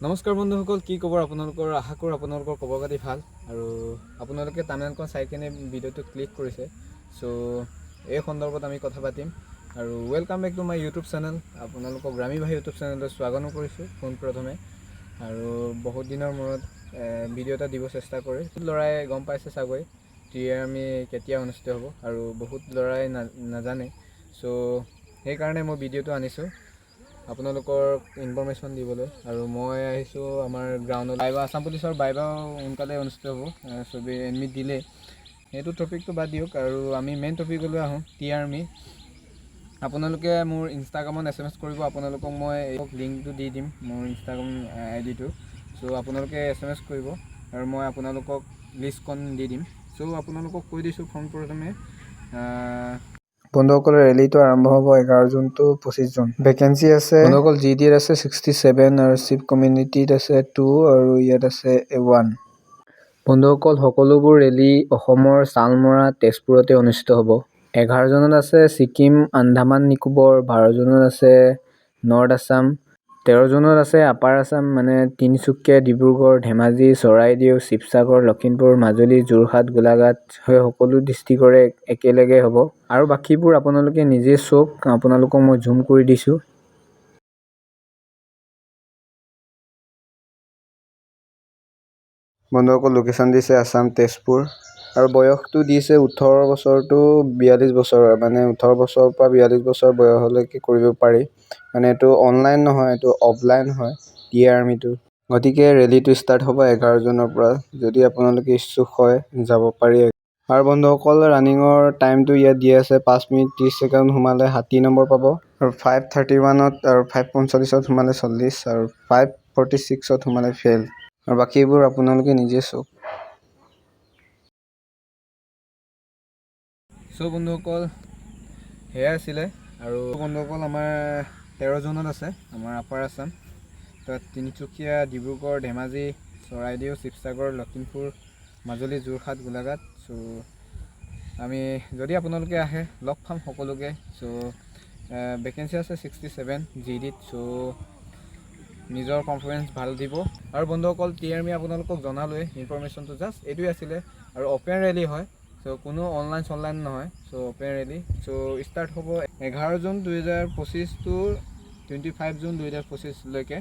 নমস্কাৰ বন্ধুসকল, কি খবৰ আপোনালোকৰ? আশা কৰোঁ আপোনালোকৰ খবৰ খাতি ভাল আৰু আপোনালোকে টাইমলাইনখন চাই কিনে ভিডিঅ'টো ক্লিক কৰিছে। চ' এই সন্দৰ্ভত আমি কথা পাতিম আৰু welcome back to my YouTube channel. আপোনালোকক গ্ৰামী ভাই ইউটিউব চেনেললৈ স্বাগতম কৰিছোঁ পোনপ্ৰথমে। আৰু বহুত দিনৰ মূৰত ভিডিঅ' এটা দিব চেষ্টা কৰি ল'ৰাই গম পাইছে চাগৈ টি-আৰ্মি কেতিয়া অনুষ্ঠিত হ'ব আৰু বহুত ল'ৰাই নাজানে। চ' সেইকাৰণে মই ভিডিঅ'টো আনিছোঁ আপোনালোকৰ ইনফৰমেশ্যন দিবলৈ। আৰু মই আহিছোঁ আমাৰ গ্ৰাউণ্ডত বাইবা আছাম পুলিচৰ বাইবাও সোনকালে অনুষ্ঠিত হ'ব, চবেই এডমিট দিলে। সেইটো টপিকটো বাদ দিয়ক আৰু আমি মেইন টপিকলৈ আহোঁ। টি-আৰ্মি আপোনালোকে মোৰ ইনষ্টাগ্ৰামত SMS কৰিব। আপোনালোকক মই লিংকটো দি দিম, মোৰ ইনষ্টাগ্ৰাম ID-টো। চ' আপোনালোকে SMS কৰিব আৰু মই আপোনালোকক লিষ্টখন দি দিম। চ' আপোনালোকক কৈ দিছোঁ পোনপ্ৰথমে বন্ধুসকল, ৰেলীটো আৰম্ভ হ'ব 11 জুন to 25 জুন। ভেকেঞ্চি আছে বন্ধুসকল, GD-ত আছে 67 আৰু চিভ কমিউনিটিত আছে 2 আৰু ইয়াত আছে 1। বন্ধুসকল, সকলোবোৰ ৰেলী অসমৰ চালমৰা তেজপুৰতে অনুষ্ঠিত হ'ব। 11 জুনত আছে ছিকিম আন্দামান নিকোবৰ, 12 জুনত আছে নৰ্থ আছাম, 13 জুনত আছে আপাৰ আছাম মানে তিনিচুকীয়া, ডিব্ৰুগড়, ধেমাজি, চৰাইদেউ, শিৱসাগৰ, লখিমপুৰ, মাজুলী, যোৰহাট, গোলাঘাট হৈ সকলো ডিষ্ট্ৰিক্টৰে একেলগে হ'ব। আৰু বাকীবোৰ আপোনালোকে নিজে চাওক, আপোনালোকক মই জুম কৰি দিছোঁ। বন্ধুসকল, লোকেশ্যন দিছে আছাম তেজপুৰ আৰু বয়সটো দিছে 18 বছৰ to 42 বছৰ, মানে 18 বছৰৰ পৰা 42 বছৰ বয়সলৈকে কৰিব পাৰি। মানে এইটো অনলাইন নহয়, এইটো অফলাইন হয় টি-আৰ্মিটো। গতিকে ৰেলীটো ষ্টাৰ্ট হ'ব 11 জুনৰ পৰা। যদি আপোনালোকে ইচ্ছুক হয় যাব পাৰি। আৰু বন্ধুসকল, ৰানিঙৰ টাইমটো ইয়াত দিয়া আছে 5 মিনিট 30 ছেকেণ্ড সোমালে 60 নম্বৰ পাব, আৰু 5:31ত আৰু 5:45ত সোমালে 40 আৰু 5:46ত সোমালে ফেইল। আৰু বাকীবোৰ আপোনালোকে নিজে চাওক। চ' বন্ধুসকল, সেয়াই আছিলে। আৰু বন্ধুসকল, আমাৰ 13 জুনত আছে আমাৰ আপাৰ আছাম, তাত তিনিচুকীয়া, ডিব্ৰুগড়, ধেমাজি, চৰাইদেউ, শিৱসাগৰ, লখিমপুৰ, মাজুলী, যোৰহাট, গোলাঘাট। চ' আমি যদি আপোনালোকে আহে লগ পাম সকলোকে। চ' ভেকেঞ্চি আছে 67 GD-ত। চ' নিজৰ কনফিডেঞ্চ ভাল দিব। আৰু বন্ধুসকল, টি-আৰ্মি আপোনালোকক জনালোৱে ইনফৰমেশ্যনটো, জাষ্ট এইটোৱে আছিলে। আৰু অপেন ৰেলী হয়, চ' কোনো অনলাইন নহয়। চ' অপেন ৰেলী। চ' ষ্টাৰ্ট হ'ব 11 জুন 2025 to 25 জুন 2025লৈকে।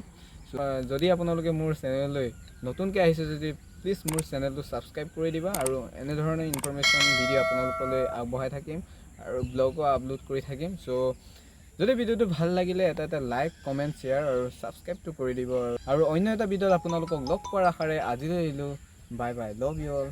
যদি আপোনালোকে মোৰ চেনেললৈ নতুনকৈ আহিছে যদি প্লিজ মোৰ চেনেলটো ছাবস্ক্ৰাইব কৰি দিবা। আৰু এনেধৰণে ইনফৰমেশ্যন ভিডিঅ' আপোনালোকলৈ আগবঢ়াই থাকিম আৰু ব্লগো আপলোড কৰি থাকিম। চ' যদি ভিডিঅ'টো ভাল লাগিলে এটা লাইক, কমেণ্ট, শ্বেয়াৰ আৰু ছাবস্ক্ৰাইবটো কৰি দিব। আৰু অন্য এটা ভিডিঅ'ত আপোনালোকক লগ পোৱাৰ আশাৰে আজিলৈ এৰিলোঁ। Bye bye, love you all.